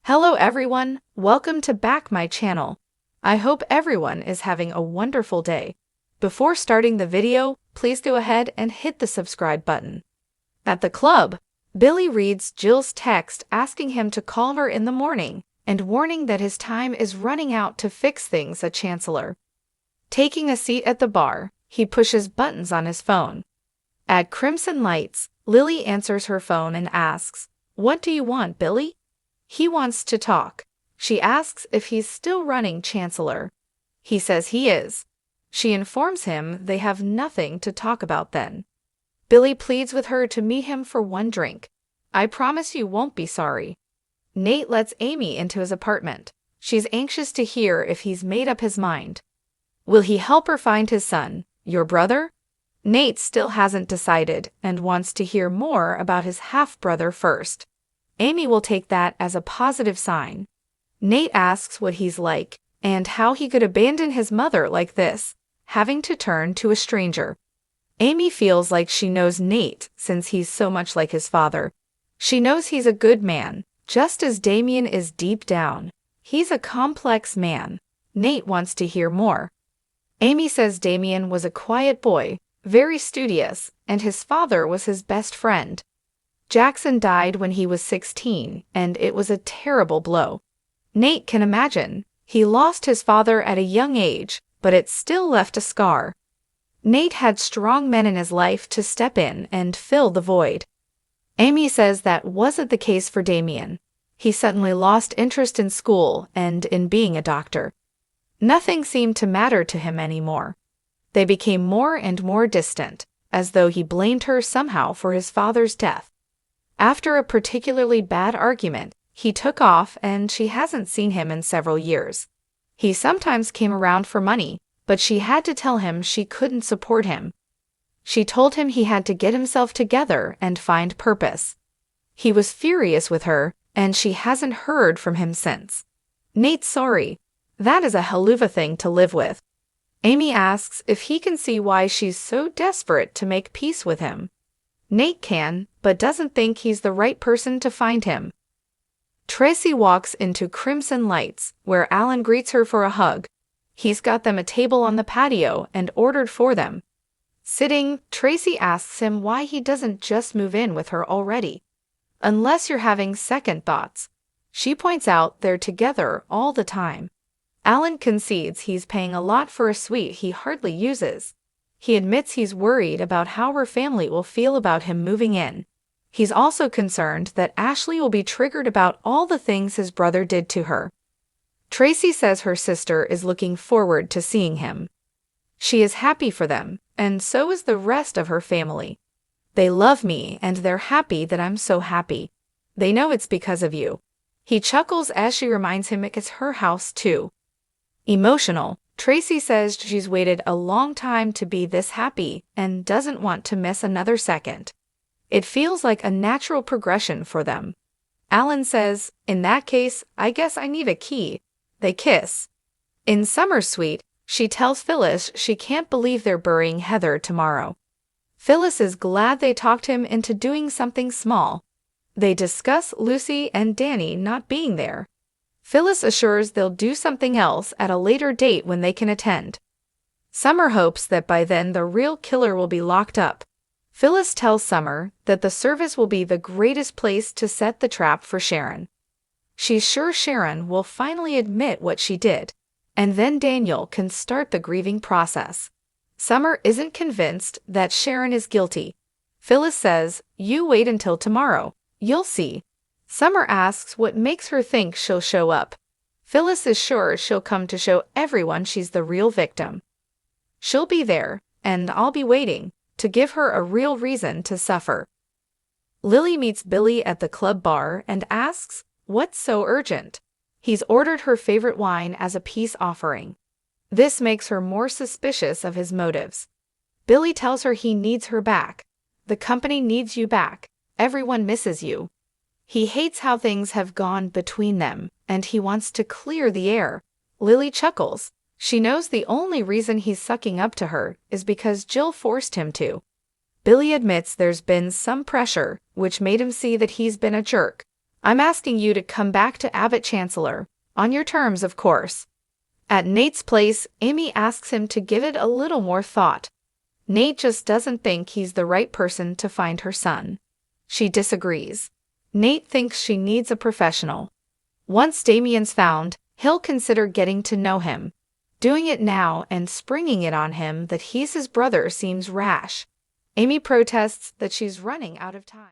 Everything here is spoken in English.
Hello everyone, welcome to back my channel. I hope everyone is having a wonderful day. Before starting the video, please go ahead and hit the subscribe button. At the club, Billy reads Jill's text asking him to call her in the morning and warning that his time is running out to fix things at Chancellor. Taking a seat at the bar, he pushes buttons on his phone. At Crimson Lights, Lily answers her phone and asks, "What do you want, Billy?" He wants to talk. She asks if he's still running Chancellor. He says he is. She informs him they have nothing to talk about then. Billy pleads with her to meet him for one drink. "I promise you won't be sorry." Nate lets Amy into his apartment. She's anxious to hear if he's made up his mind. Will he help her find his son, your brother? Nate still hasn't decided and wants to hear more about his half-brother first. Amy will take that as a positive sign. Nate asks what he's like and how he could abandon his mother like this, having to turn to a stranger. Amy feels like she knows Nate since he's so much like his father. She knows he's a good man, just as Damien is deep down. He's a complex man. Nate wants to hear more. Amy says Damien was a quiet boy, very studious, and his father was his best friend. Jackson died when he was 16, and it was a terrible blow. Nate can imagine. He lost his father at a young age, but it still left a scar. Nate had strong men in his life to step in and fill the void. Amy says that wasn't the case for Damien. He suddenly lost interest in school and in being a doctor. Nothing seemed to matter to him anymore. They became more and more distant, as though he blamed her somehow for his father's death. After a particularly bad argument, he took off and she hasn't seen him in several years. He sometimes came around for money, but she had to tell him she couldn't support him. She told him he had to get himself together and find purpose. He was furious with her, and she hasn't heard from him since. Nate's sorry. That is a helluva thing to live with. Amy asks if he can see why she's so desperate to make peace with him. Nate can, but doesn't think he's the right person to find him. Tracy walks into Crimson Lights, where Alan greets her for a hug. He's got them a table on the patio and ordered for them. Sitting, Tracy asks him why he doesn't just move in with her already. "Unless you're having second thoughts." She points out they're together all the time. Alan concedes he's paying a lot for a suite he hardly uses. He admits he's worried about how her family will feel about him moving in. He's also concerned that Ashley will be triggered about all the things his brother did to her. Tracy says her sister is looking forward to seeing him. She is happy for them, and so is the rest of her family. "They love me, and they're happy that I'm so happy. They know it's because of you." He chuckles as she reminds him it's her house too. Emotional, Tracy says she's waited a long time to be this happy and doesn't want to miss another second. It feels like a natural progression for them. Alan says, "In that case, I guess I need a key." They kiss. In Summer's suite, she tells Phyllis she can't believe they're burying Heather tomorrow. Phyllis is glad they talked him into doing something small. They discuss Lucy and Danny not being there. Phyllis assures they'll do something else at a later date when they can attend. Summer hopes that by then the real killer will be locked up. Phyllis tells Summer that the service will be the greatest place to set the trap for Sharon. She's sure Sharon will finally admit what she did, and then Daniel can start the grieving process. Summer isn't convinced that Sharon is guilty. Phyllis says, "You wait until tomorrow. You'll see." Summer asks what makes her think she'll show up. Phyllis is sure she'll come to show everyone she's the real victim. She'll be there, and I'll be waiting, to give her a real reason to suffer. Lily meets Billy at the club bar and asks, "What's so urgent?" He's ordered her favorite wine as a peace offering. This makes her more suspicious of his motives. Billy tells her he needs her back. "The company needs you back. Everyone misses you." He hates how things have gone between them, and he wants to clear the air. Lily chuckles. She knows the only reason he's sucking up to her is because Jill forced him to. Billy admits there's been some pressure, which made him see that he's been a jerk. I'm asking you to come back to Abbott Chancellor, on your terms, of course. At Nate's place, Amy asks him to give it a little more thought. Nate just doesn't think he's the right person to find her son. She disagrees. Nate thinks she needs a professional. Once Damien's found, he'll consider getting to know him. Doing it now and springing it on him that he's his brother seems rash. Amy protests that she's running out of time.